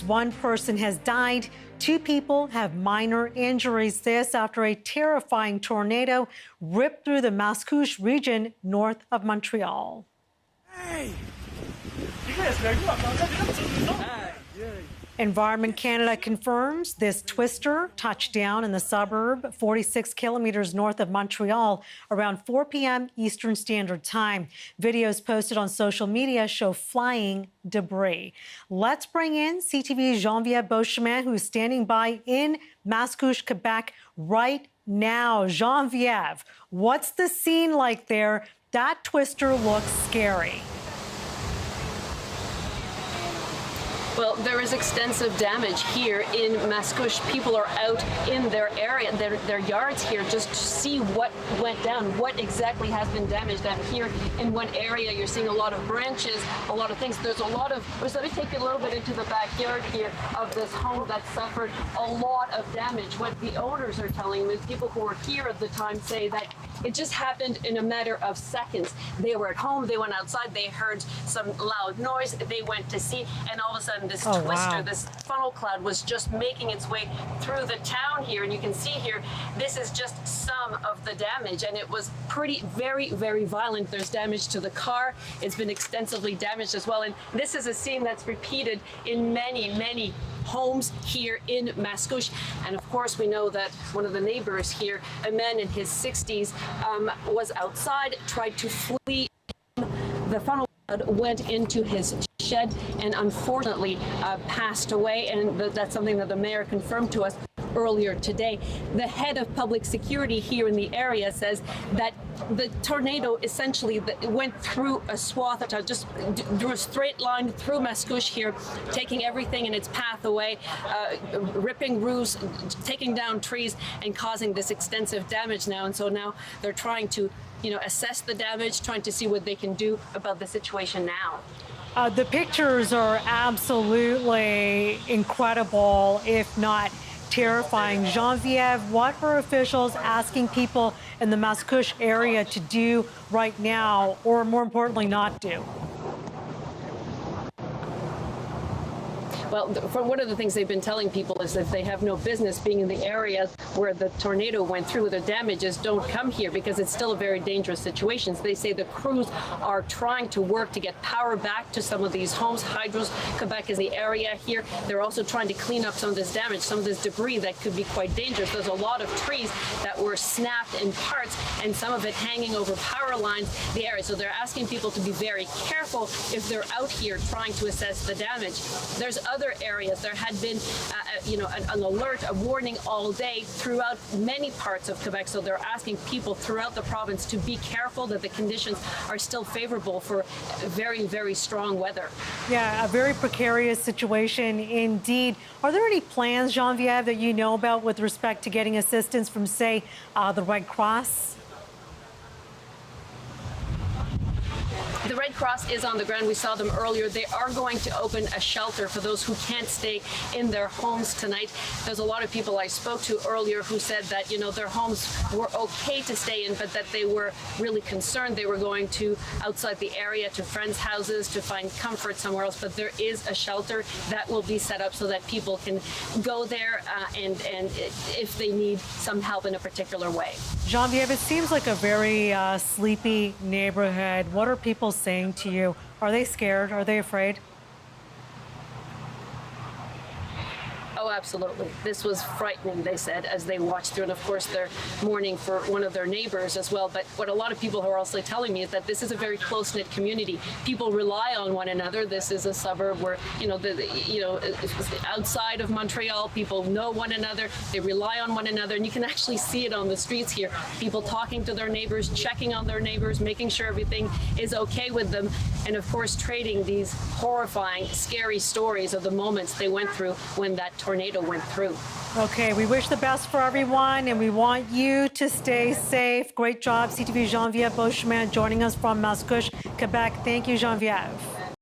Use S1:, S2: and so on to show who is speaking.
S1: One person has died. 2 people have minor injuries. This after a terrifying tornado ripped through the Mascouche region north of Montreal. Hey. Environment Canada confirms this twister touched down in the suburb 46 kilometers north of Montreal around 4 p.m. Eastern Standard Time. Videos posted on social media show flying debris. Let's bring in CTV's Genevieve Beauchemin, who's standing by in Mascouche, Quebec right now. Genevieve, what's the scene like there? That twister looks scary.
S2: Well, there is extensive damage here in Mascouche. People are out in their area, their yards here, just to see what went down, what exactly has been damaged. And here in one area, you're seeing a lot of branches, a lot of things. There's a lot of, let me take you a little bit into the backyard here of this home that suffered a lot of damage. What the owners are telling me, people who were here at the time say that it just happened in a matter of seconds. They were at home, they went outside, they heard some loud noise, they went to see, and all of a sudden this twister, this funnel cloud was just making its way through the town here. And you can see here, this is just some of the damage. And it was very, very violent. There's damage to the car. It's been extensively damaged as well. And this is a scene that's repeated in many, many homes here in Mascouche. And of course, we know that one of the neighbors here, a man in his 60s, was outside, tried to flee. The funnel went into his shed and unfortunately passed away, and that's something that the mayor confirmed to us earlier today. The head of public security here in the area says that the tornado essentially went through a swath, just drew a straight line through Mascouche here, taking everything in its path away, ripping roofs, taking down trees, and causing this extensive damage now. And so now they're trying to assess the damage, trying to see what they can do about the situation now.
S1: The pictures are absolutely incredible, if not terrifying. Genevieve, what are officials asking people in the Mascouche area to do right now, or more importantly, not do?
S2: Well, one of the things they've been telling people is that they have no business being in the areas where the tornado went through. The damages don't come here because it's still a very dangerous situation. So they say the crews are trying to work to get power back to some of these homes. Hydros Quebec is the area here. They're also trying to clean up some of this damage, some of this debris that could be quite dangerous. There's a lot of trees that were snapped in parts and some of it hanging over power lines, the area. So they're asking people to be very careful if they're out here trying to assess the damage. There's other areas. There had been, an alert, a warning all day throughout many parts of Quebec. So they're asking people throughout the province to be careful that the conditions are still favorable for very, very strong weather.
S1: Yeah, a very precarious situation indeed. Are there any plans, Genevieve, that you know about with respect to getting assistance from, say, the Red Cross?
S2: The Red Cross is on the ground. We saw them earlier. They are going to open a shelter for those who can't stay in their homes tonight. There's a lot of people I spoke to earlier who said that, their homes were okay to stay in, but that they were really concerned. They were going to outside the area to friends' houses to find comfort somewhere else. But there is a shelter that will be set up so that people can go there and if they need some help in a particular way.
S1: Genevieve, it seems like a very sleepy neighborhood. What are people saying to you? Are they scared? Are they afraid?
S2: Oh, absolutely. This was frightening, they said, as they watched through. And of course, they're mourning for one of their neighbors as well. But what a lot of people are also telling me is that this is a very close-knit community. People rely on one another. This is a suburb where, outside of Montreal, people know one another. They rely on one another. And you can actually see it on the streets here. People talking to their neighbors, checking on their neighbors, making sure everything is okay with them. And of course, trading these horrifying, scary stories of the moments they went through when that tornado went through.
S1: Okay, we wish the best for everyone, and we want you to stay safe. Great job, CTV Genevieve Beauchemin, joining us from Mascouche, Quebec. Thank you, Genevieve.